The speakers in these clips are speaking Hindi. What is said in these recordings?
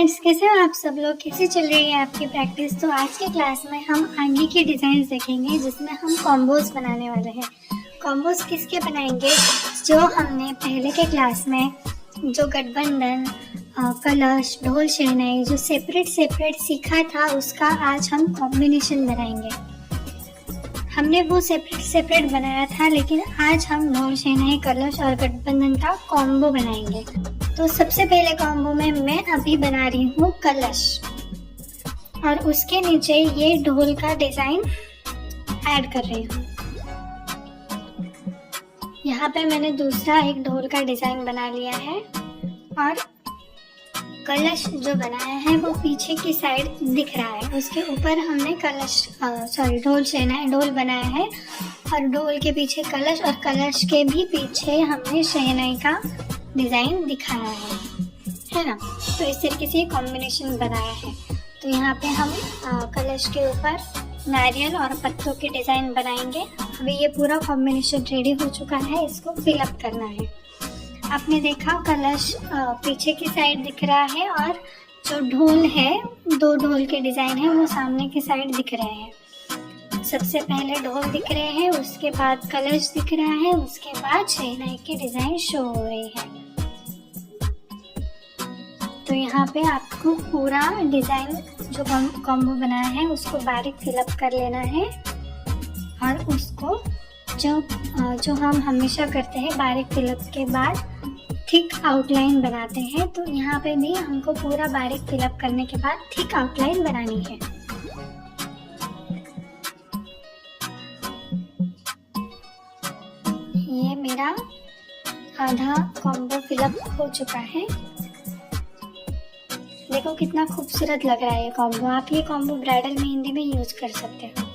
फ्रेंड्स, कैसे हो आप सब लोग? कैसे चल रही है आपकी प्रैक्टिस? तो आज के क्लास में हम आगे की डिजाइन देखेंगे जिसमें हम कॉम्बोज बनाने वाले हैं। कॉम्बोज किसके बनाएंगे? जो हमने पहले के क्लास में जो गठबंधन, कलश, ढोल, शहनाई जो सेपरेट सीखा था उसका आज हम कॉम्बिनेशन बनाएंगे। हमने वो सेपरेट बनाया था, लेकिन आज हम ढोल, शहनाई, कलश और गठबंधन का कॉम्बो बनाएंगे। तो सबसे पहले कॉम्बो में मैं अभी बना रही हूँ कलश, और उसके नीचे ये ढोल का डिजाइन ऐड कर रही हूँ। यहाँ पे मैंने दूसरा एक ढोल का डिजाइन बना लिया है, और कलश जो बनाया है वो पीछे की साइड दिख रहा है। उसके ऊपर हमने ढोल शहनाई ढोल बनाया है, और ढोल के पीछे कलश, और कलश के भी पीछे हमने शहनाई का डिजाइन दिखाया है ना। तो इस तरीके से कॉम्बिनेशन बनाया है। तो यहाँ पे हम कलश के ऊपर नारियल और पत्तों के डिजाइन बनाएंगे। अभी ये पूरा कॉम्बिनेशन रेडी हो चुका है, इसको फिलअप करना है। आपने देखा कलश पीछे की साइड दिख रहा है, और जो ढोल है, दो ढोल के डिजाइन है वो सामने की साइड दिख रहे हैं। सबसे पहले ढोल दिख रहे हैं, उसके बाद कलश दिख रहा है, उसके बाद शहनाई के डिजाइन शो हो रही है। तो यहाँ पे आपको पूरा डिजाइन जो कॉम्बो बनाया है उसको बारीक फिलअप कर लेना है, और उसको जो हम हमेशा करते हैं बारीक फिलअप के बाद थिक आउटलाइन बनाते हैं। तो यहाँ पे भी हमको पूरा बारीक फिलअप करने के बाद थिक आउटलाइन बनानी है। ये मेरा आधा कॉम्बो फिलअप हो चुका है। देखो कितना खूबसूरत लग रहा है ये कॉम्बो। आप ये कॉम्बो ब्राइडल मेहंदी में यूज कर सकते हो।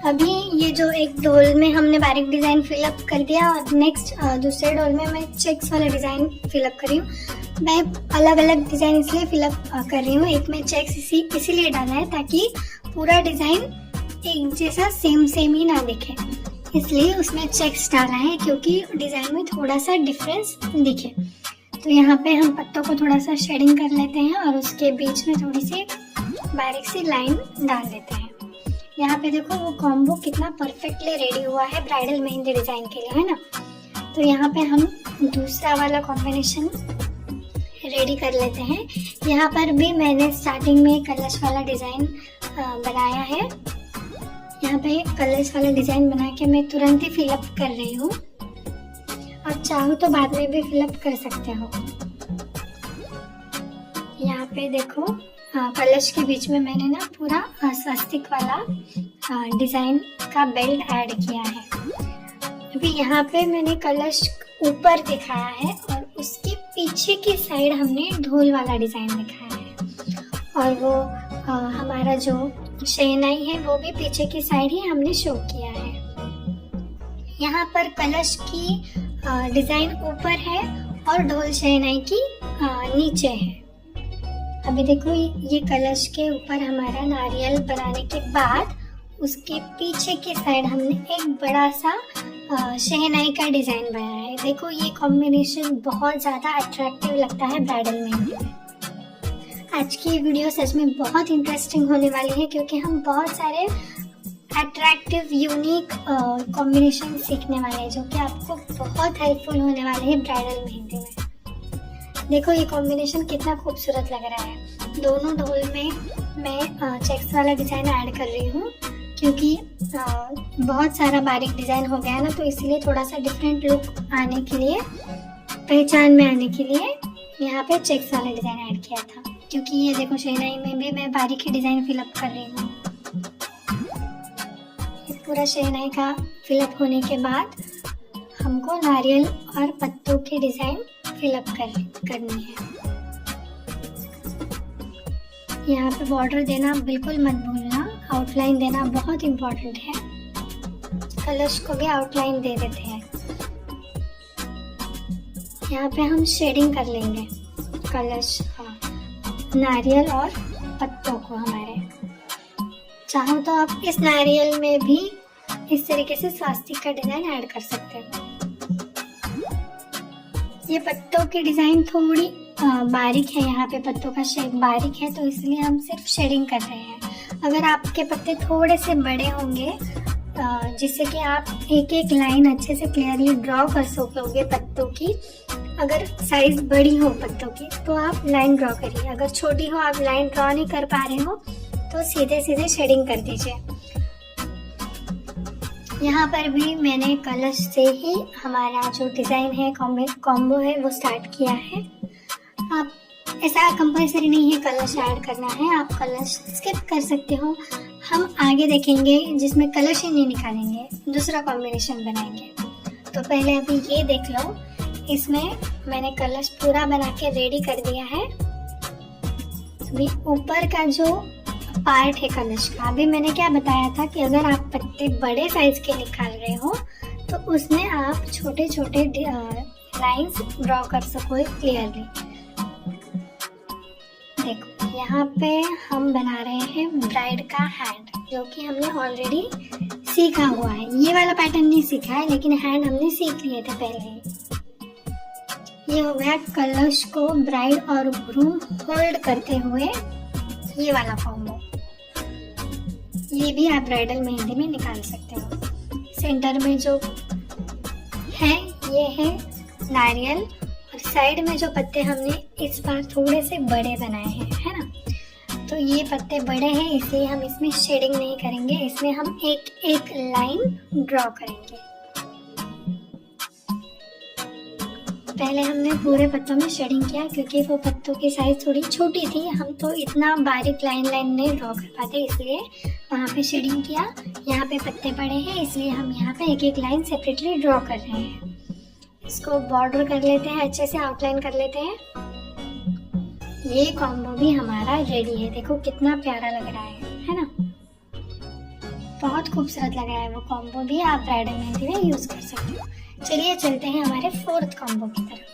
अभी ये जो एक ढोल में हमने बारीक डिजाइन फिलअप कर दिया, और नेक्स्ट दूसरे ढोल में मैं चेक्स वाला डिजाइन फिलअप कर रही हूँ। मैं अलग अलग डिजाइन इसलिए फिलअप कर रही हूँ। एक में चेक्स इसीलिए डाला है ताकि पूरा डिजाइन एक जैसा सेम ही ना दिखे, इसलिए उसमें चेक्स डाला है, क्योंकि डिजाइन में थोड़ा सा डिफरेंस दिखे। तो यहाँ पे हम पत्तों को थोड़ा सा शेडिंग कर लेते हैं, और उसके बीच में थोड़ी सी बारीक सी लाइन डाल देते हैं। यहाँ पे देखो वो कॉम्बो कितना परफेक्टली रेडी हुआ है ब्राइडल मेहंदी डिजाइन के लिए, है ना। तो यहाँ पे हम दूसरा वाला कॉम्बिनेशन रेडी कर लेते हैं। यहाँ पर भी मैंने स्टार्टिंग में कलश वाला डिजाइन बनाया है। यहाँ पे कलश वाला डिजाइन बना के मैं तुरंत ही फिलअप कर रही हूँ, और चाहो तो बाद में भी फिलअप कर सकते हो। यहाँ पे देखो कलश के बीच में मैंने ना पूरा स्वस्तिक वाला डिजाइन का बेल्ट ऐड किया है। अभी यहाँ पे मैंने कलश ऊपर दिखाया है, और उसके पीछे की साइड हमने ढोल वाला डिजाइन दिखाया है, और वो हमारा जो शहनाई है वो भी पीछे की साइड ही हमने शो किया है। यहाँ पर कलश की डिजाइन ऊपर है, और ढोल शहनाई की नीचे है। अभी देखो ये कलश के ऊपर हमारा नारियल बनाने के बाद उसके पीछे की साइड हमने एक बड़ा सा शहनाई का डिजाइन बनाया है। देखो ये कॉम्बिनेशन बहुत ज्यादा अट्रैक्टिव लगता है ब्राइडल मेहंदी में। आज की वीडियो सच में बहुत इंटरेस्टिंग होने वाली है, क्योंकि हम बहुत सारे अट्रैक्टिव यूनिक कॉम्बिनेशन सीखने वाले हैं, जो कि आपको बहुत हेल्पफुल होने वाले हैं ब्राइडल मेहंदी में। देखो ये कॉम्बिनेशन कितना खूबसूरत लग रहा है। दोनों ढोल में मैं चेक्स वाला डिजाइन ऐड कर रही हूँ, क्योंकि बहुत सारा बारीक डिजाइन हो गया ना, तो इसलिए थोड़ा सा डिफरेंट लुक आने के लिए, पहचान में आने के लिए यहाँ पे चेक्स वाला डिजाइन ऐड किया था। क्योंकि ये देखो शहनाई में भी मैं बारीक ही डिजाइन फिलअप कर रही हूँ। पूरा शहनाई का फिलअप होने के बाद हमको नारियल और पत्तों के डिजाइन फिलअप करनी है। यहाँ पे बॉर्डर देना बिल्कुल मत भूलना, आउटलाइन देना बहुत इम्पोर्टेंट है। कलश को भी आउटलाइन दे देते हैं। यहाँ पे हम शेडिंग कर लेंगे कलश, नारियल और पत्तों को हमारे। चाहो तो आप इस नारियल में भी इस तरीके से स्वास्तिक का डिजाइन ऐड कर सकते हो। ये पत्तों की डिजाइन थोड़ी बारीक है, यहाँ पे पत्तों का शेप बारीक है, तो इसलिए हम सिर्फ शेडिंग कर रहे हैं। अगर आपके पत्ते थोड़े से बड़े होंगे जिससे कि आप एक एक लाइन अच्छे से क्लियरली ड्रॉ कर सकोगे पत्तों की, अगर साइज बड़ी हो पत्तों की तो आप लाइन ड्रॉ करिए, अगर छोटी हो आप लाइन ड्रॉ नहीं कर पा रहे हो तो सीधे सीधे शेडिंग कर दीजिए। यहाँ पर भी मैंने कलश से ही हमारा जो डिज़ाइन है, कॉम्बो है, वो स्टार्ट किया है। आप ऐसा कंपल्सरी नहीं है कलश ऐड करना है, आप कलश स्किप कर सकते हो। हम आगे देखेंगे जिसमें कलश ही नहीं निकालेंगे, दूसरा कॉम्बिनेशन बनाएंगे। तो पहले अभी ये देख लो, इसमें मैंने कलश पूरा बना के रेडी कर दिया है। अभी ऊपर का जो पार्ट है कलश का, अभी मैंने क्या बताया था कि अगर आप पत्ते बड़े साइज के निकाल रहे हो तो उसमें आप छोटे छोटे लाइंस ड्रॉ कर सको क्लियरली। देखो यहाँ पे हम बना रहे हैं ब्राइड का हैंड, जो कि हमने ऑलरेडी सीखा हुआ है। ये वाला पैटर्न नहीं सीखा है, लेकिन हैंड हमने सीख लिए थे पहले ही। ये हो गया कलश को ब्राइड और ग्रूम होल्ड करते हुए ये वाला कॉम्बो। ये भी आप ब्राइडल मेहंदी में निकाल सकते हो। सेंटर में जो है ये है नारियल, और साइड में जो पत्ते हमने इस बार थोड़े से बड़े बनाए हैं, है ना। तो ये पत्ते बड़े हैं इसलिए हम इसमें शेडिंग नहीं करेंगे, इसमें हम एक एक लाइन ड्रॉ करेंगे। पहले हमने पूरे पत्तों में शेडिंग किया क्योंकि वो पत्तों की साइज थोड़ी छोटी थी, हम तो इतना बारीक लाइन नहीं ड्रॉ कर पाते, इसलिए वहाँ पे शेडिंग किया। यहाँ पे पत्ते बड़े हैं इसलिए हम यहाँ पे एक एक लाइन सेपरेटली ड्रॉ कर रहे हैं। इसको बॉर्डर कर लेते हैं, अच्छे से आउटलाइन कर लेते हैं। ये कॉम्बो भी हमारा रेडी है। देखो कितना प्यारा लग रहा है ना। बहुत खूबसूरत लग रहा है वो कॉम्बो भी, आप ब्राइडल मेहंदी में यूज कर सकते हो। चलिए चलते हैं हमारे फोर्थ कॉम्बो की तरफ।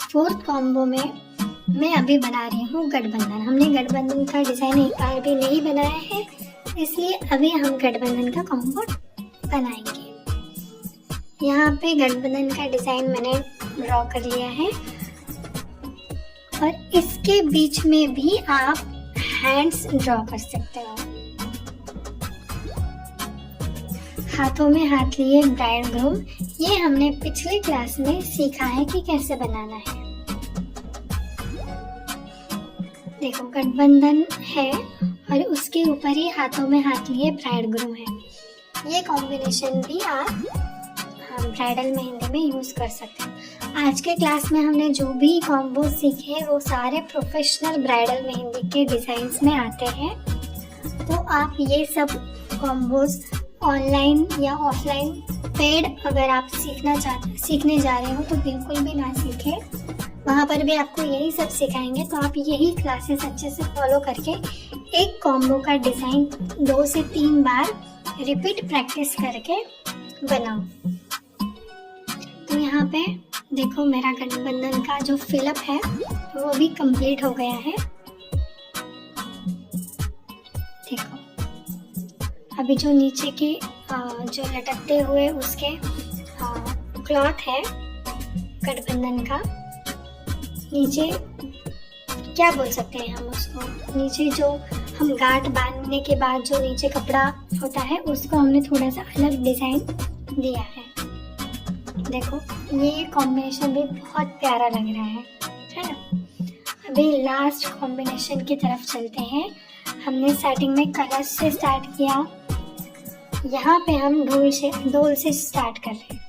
फोर्थ कॉम्बो में मैं अभी बना रही हूँ गठबंधन। हमने गठबंधन का डिजाइन एक बार भी नहीं बनाया है, इसलिए अभी हम गठबंधन का कॉम्बो बनाएंगे। यहाँ पे गठबंधन का डिजाइन मैंने ड्रॉ कर लिया है, और इसके बीच में भी आप हैंड्स ड्रॉ कर सकते हो। हाथों में हाथ लिए ब्राइड ग्रूम, ये हमने पिछले क्लास में सीखा है कि कैसे बनाना है। देखो गठबंधन है और उसके ऊपर ही हाथों में हाथ लिए ब्राइड ग्रूम है। ये कॉम्बिनेशन भी आप ब्राइडल मेहंदी में यूज कर सकते हैं। आज के क्लास में हमने जो भी कॉम्बो सीखे वो सारे प्रोफेशनल ब्राइडल मेहंदी के डिजाइन्स में आते हैं। तो आप ये सब कॉम्बोज ऑनलाइन या ऑफलाइन पेड अगर आप सीखने जा रहे हो तो बिल्कुल भी ना सीखें, वहाँ पर भी आपको यही सब सिखाएंगे। तो आप यही क्लासेस अच्छे से फॉलो करके एक कॉम्बो का डिज़ाइन 2 से 3 बार रिपीट प्रैक्टिस करके बनाओ। तो यहाँ पे देखो मेरा गठबंधन का जो फिलअप है वो भी कंप्लीट हो गया है। देखो अभी जो नीचे के जो लटकते हुए उसके क्लॉथ है गठबंधन का, नीचे क्या बोल सकते हैं हम उसको, नीचे जो हम गांठ बांधने के बाद जो नीचे कपड़ा होता है उसको हमने थोड़ा सा अलग डिजाइन दिया है। देखो ये कॉम्बिनेशन भी बहुत प्यारा लग रहा है ना। अभी लास्ट कॉम्बिनेशन की तरफ चलते हैं। हमने स्टार्टिंग में कलश से स्टार्ट किया, यहाँ पे हम डोल से स्टार्ट कर रहे हैं।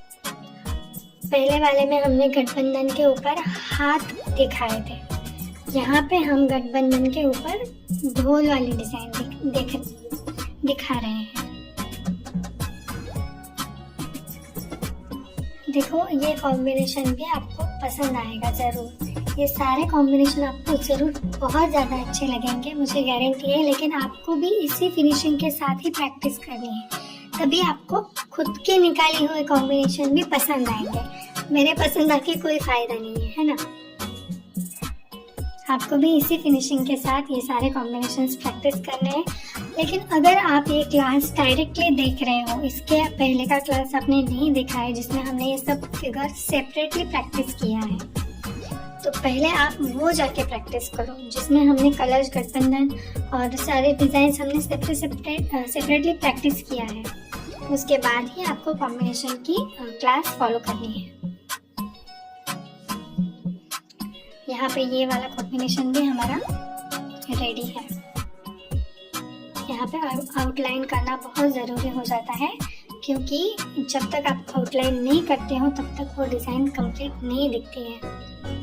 पहले वाले में हमने गठबंधन के ऊपर हाथ दिखाए थे, यहाँ पे हम गठबंधन के ऊपर ढोल वाली डिजाइन दिखा रहे हैं। देखो ये कॉम्बिनेशन भी आपको पसंद आएगा ज़रूर। ये सारे कॉम्बिनेशन आपको ज़रूर बहुत ज़्यादा अच्छे लगेंगे, मुझे गारंटी है। लेकिन आपको भी इसी फिनिशिंग के साथ ही प्रैक्टिस करनी है, तभी आपको खुद के निकाले हुए कॉम्बिनेशन भी पसंद आएंगे। मेरे पसंद आके कोई फ़ायदा नहीं है ना। आपको भी इसी फिनिशिंग के साथ ये सारे कॉम्बिनेशंस प्रैक्टिस करने हैं। लेकिन अगर आप ये क्लास डायरेक्टली देख रहे हो, इसके पहले का क्लास आपने नहीं देखा है जिसमें हमने ये सब फिगर सेपरेटली प्रैक्टिस किया है, तो पहले आप वो जाके प्रैक्टिस करो जिसमें हमने कलर्स, गठबंधन और सारे डिजाइन हमने सेपरेटली प्रैक्टिस किया है। उसके बाद ही आपको कॉम्बिनेशन की क्लास फॉलो करनी है। यहाँ पे ये वाला कॉम्बिनेशन भी हमारा रेडी है। यहाँ पे आउटलाइन करना बहुत ज़रूरी हो जाता है, क्योंकि जब तक आप आउटलाइन नहीं करते हो तब तक वो डिज़ाइन कंप्लीट नहीं दिखती है।